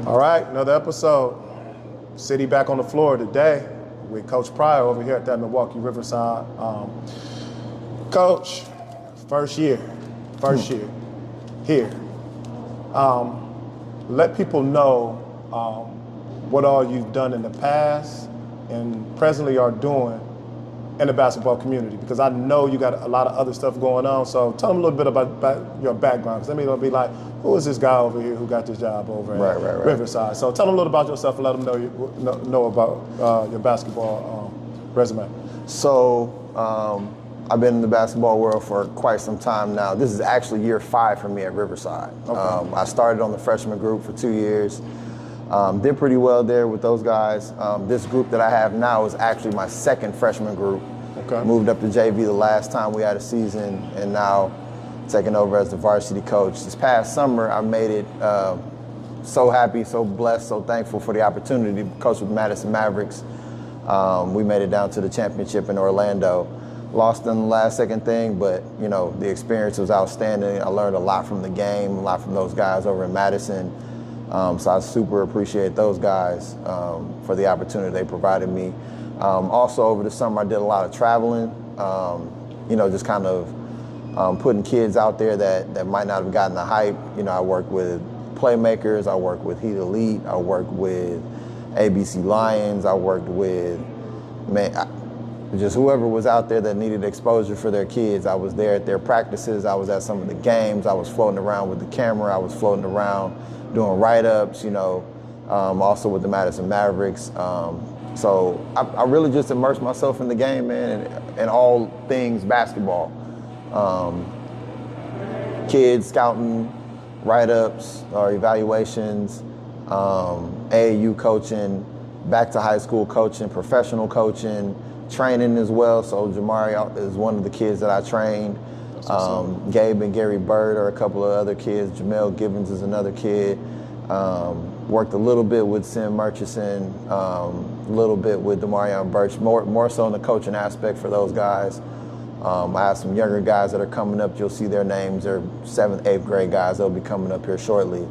All right, another episode. City back on the floor today with Coach Pryor over here at that Milwaukee Riverside. Coach, first year here. Let people know what all you've done in the past and presently are doing in the basketball community, because I know you got a lot of other stuff going on. So tell them a little bit about your background, because they'll be like, who is this guy over here who got this job over at Riverside? So tell them a little about yourself and let them know about your basketball resume. So I've been in the basketball world for quite some time now. This is actually year 5 for me at Riverside. Okay. I started on the freshman group for 2 years. Did pretty well there with those guys. This group that I have now is actually my second freshman group. Okay. Moved up to JV the last time we had a season, and now taking over as the varsity coach. This past summer, I made it so happy, so blessed, so thankful for the opportunity to coach with Madison Mavericks. We made it down to the championship in Orlando. Lost in the last second thing, but you know, the experience was outstanding. I learned a lot from the game, a lot from those guys over in Madison. So I super appreciate those guys for the opportunity they provided me. Also over the summer, I did a lot of traveling, just kind of putting kids out there that might not have gotten the hype. You know, I worked with Playmakers, I worked with Heat Elite, I worked with ABC Lions, I worked with, just whoever was out there that needed exposure for their kids. I was there at their practices, I was at some of the games, I was floating around with the camera, I was floating around doing write-ups, also with the Madison Mavericks. So I really just immersed myself in the game, man, and all things basketball. Kids scouting, write-ups or evaluations, AAU coaching, back to high school coaching, professional coaching, training as well. So Jamari is one of the kids that I trained. Gabe and Gary Bird are a couple of other kids. Jamel Gibbons is another kid. Worked a little bit with Sim Murchison, a little bit with Demarion Birch, more so in the coaching aspect for those guys. I have some younger guys that are coming up. You'll see their names. They're 7th, 8th grade guys. They'll be coming up here shortly.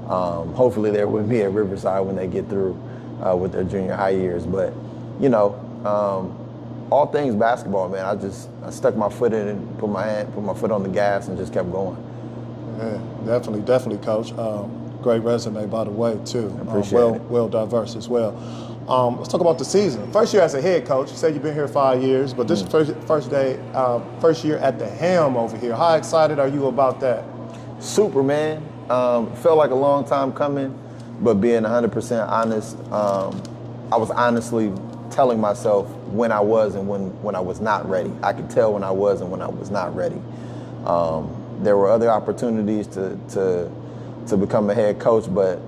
Hopefully they're with me at Riverside when they get through with their junior high years. But, all things basketball, man. I stuck my foot in and put my foot on the gas and just kept going. Yeah, definitely, Coach. Great resume, by the way, too. Appreciate it. Well diverse as well. Let's talk about the season. First year as a head coach. You said you've been here 5 years, but this first year at the helm over here. How excited are you about that? Super, man. Felt like a long time coming, but being 100% honest, I was honestly telling myself when I was and when I was not ready. I could tell when I was and when I was not ready. There were other opportunities to become a head coach, but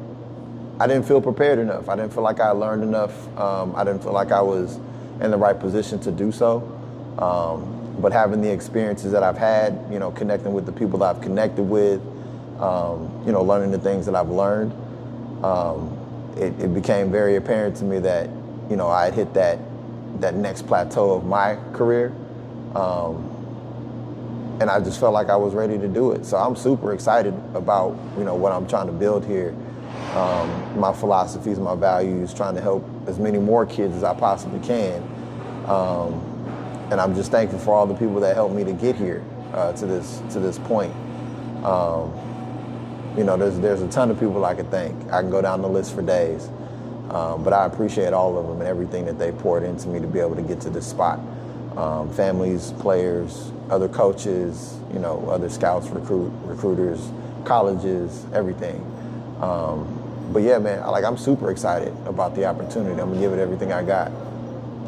I didn't feel prepared enough. I didn't feel like I learned enough. I didn't feel like I was in the right position to do so. But having the experiences that I've had, connecting with the people that I've connected with, learning the things that I've learned, it became very apparent to me that, I had hit that next plateau of my career. And I just felt like I was ready to do it. So I'm super excited about, what I'm trying to build here. My philosophies, my values, trying to help as many more kids as I possibly can. And I'm just thankful for all the people that helped me to get here to this point. There's a ton of people I could thank. I can go down the list for days. But I appreciate all of them and everything that they poured into me to be able to get to this spot. Families, players, other coaches, other scouts, recruiters, colleges, everything. But yeah, man, I'm super excited about the opportunity. I'm gonna give it everything I got.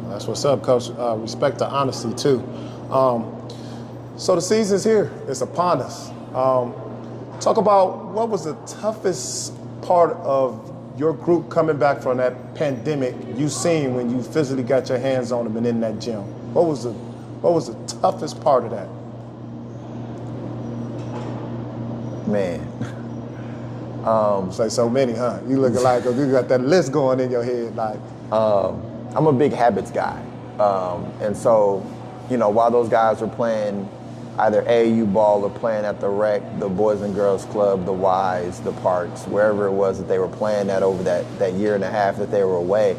That's what's up, Coach. Respect to honesty too. So the season's here. It's upon us. Talk about what was the toughest part of your group coming back from that pandemic you seen when you physically got your hands on them and in that gym. What was the toughest part of that? Man. Say so many, huh? You looking like you got that list going in your head, like. I'm a big habits guy, and so, while those guys were playing either AAU ball or playing at the rec, the Boys and Girls Club, the Ys, the Parks, wherever it was that they were playing at over that year and a half that they were away,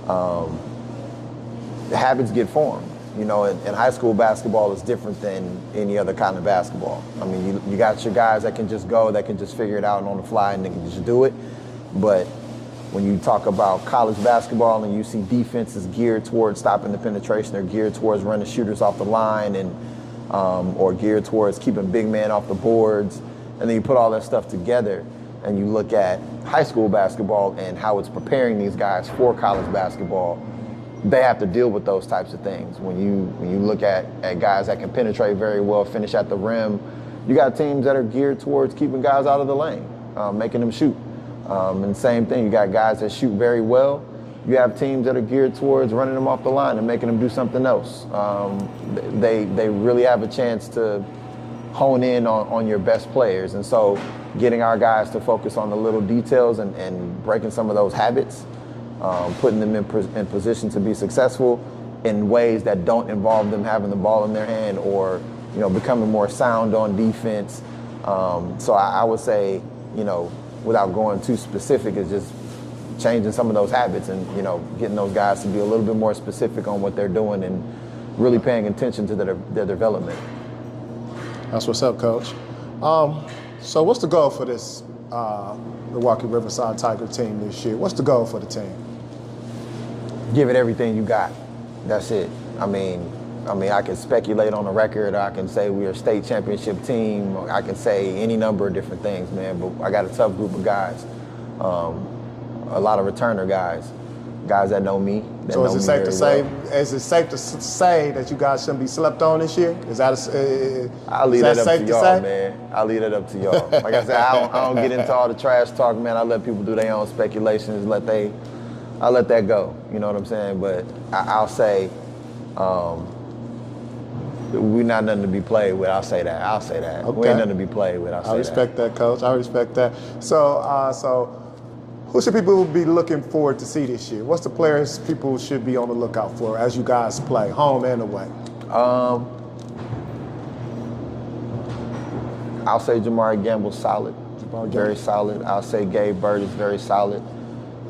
the habits get formed. You know, and high school basketball is different than any other kind of basketball. I mean, you got your guys that can just go, that can just figure it out on the fly and they can just do it. But when you talk about college basketball and you see defenses geared towards stopping the penetration, they're geared towards running shooters off the line and or geared towards keeping big men off the boards. And then you put all that stuff together and you look at high school basketball and how it's preparing these guys for college basketball. They have to deal with those types of things. When you look at guys that can penetrate very well, finish at the rim, you got teams that are geared towards keeping guys out of the lane, making them shoot. And same thing, you got guys that shoot very well. You have teams that are geared towards running them off the line and making them do something else. They really have a chance to hone in on your best players. And so getting our guys to focus on the little details and breaking some of those habits, putting them in position to be successful in ways that don't involve them having the ball in their hand or, you know, becoming more sound on defense. So I would say, you know, without going too specific, is just changing some of those habits and, you know, getting those guys to be a little bit more specific on what they're doing and really paying attention to their development. That's what's up, Coach. So what's the goal for this Milwaukee Riverside Tiger team this year? What's the goal for the team? Give it everything you got. That's it. I mean, I can speculate on the record. I can say we're a state championship team. I can say any number of different things, man. But I got a tough group of guys, a lot of returner guys that know me. So is it safe to say? Is it safe to say that you guys shouldn't be slept on this year? Is that? I'll leave that up to y'all, man. I'll leave it up to y'all. Like I said, I don't get into all the trash talk, man. I let people do their own speculations. I let that go. You know what I'm saying? But I'll say. We're not nothing to be played with. I'll say that. Okay. We ain't nothing to be played with. I respect that, Coach. I respect that. So who should people be looking forward to see this year? What's the players people should be on the lookout for as you guys play, home and away? I'll say Jamari Gamble's solid. Very solid. I'll say Gabe Bird is very solid.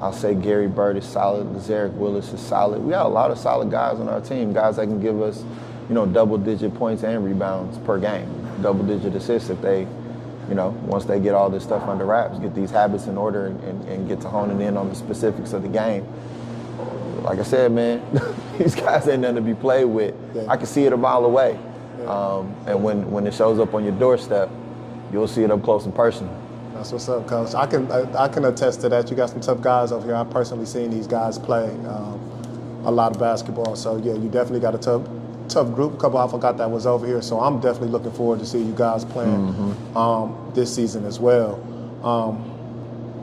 I'll say Gary Bird is solid. Zarek Willis is solid. We got a lot of solid guys on our team, guys that can give us, you know, double-digit points and rebounds per game, double-digit assists if they, you know, once they get all this stuff under wraps, get these habits in order and get to honing in on the specifics of the game. Like I said, man, these guys ain't nothing to be played with. Yeah. I can see it a mile away. Yeah. And when it shows up on your doorstep, you'll see it up close and personal. That's what's up, Coach. I can attest to that. You got some tough guys over here. I've personally seen these guys play a lot of basketball. So, yeah, you definitely got a tough group. A couple I forgot that was over here. So I'm definitely looking forward to see you guys playing this season as well.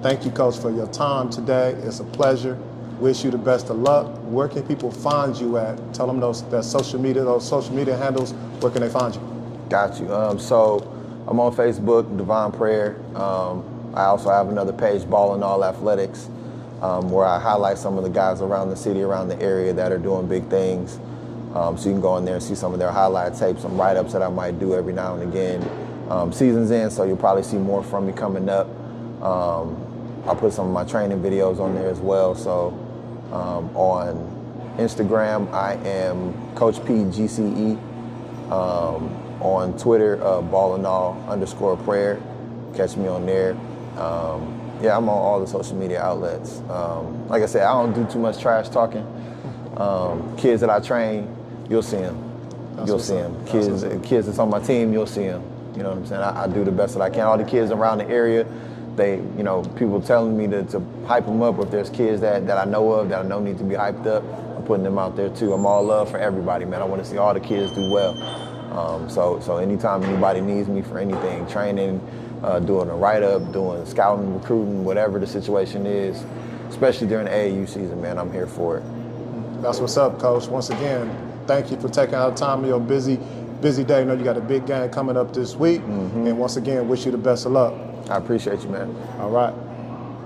Thank you, Coach, for your time today. It's a pleasure. Wish you the best of luck. Where can people find you at? Tell them those social media handles. Where can they find you? Got you. So I'm on Facebook, Divine Prayer. I also have another page, Ball and All Athletics, where I highlight some of the guys around the city, around the area that are doing big things. So you can go in there and see some of their highlight tapes, some write-ups that I might do every now and again. Season's in, so you'll probably see more from me coming up. I'll put some of my training videos on there as well. So on Instagram, I am Coach P GCE. On Twitter, ballandall_prayer. Catch me on there. Yeah, I'm on all the social media outlets. Like I said, I don't do too much trash talking. Kids that I train, you'll see them. You'll see them. Kids that's on my team, you'll see them. You know what I'm saying? I do the best that I can. All the kids around the area, they, you know, people telling me to hype them up. If there's kids that I know of that I know need to be hyped up, I'm putting them out there too. I'm all love for everybody, man. I want to see all the kids do well. So anytime anybody needs me for anything, training, doing a write-up, doing scouting, recruiting, whatever the situation is, especially during the AAU season, man, I'm here for it. That's what's up, Coach. Once again, thank you for taking out time of your busy day. I know you got a big game coming up this week. And once again, wish you the best of luck. I appreciate you, man. All right.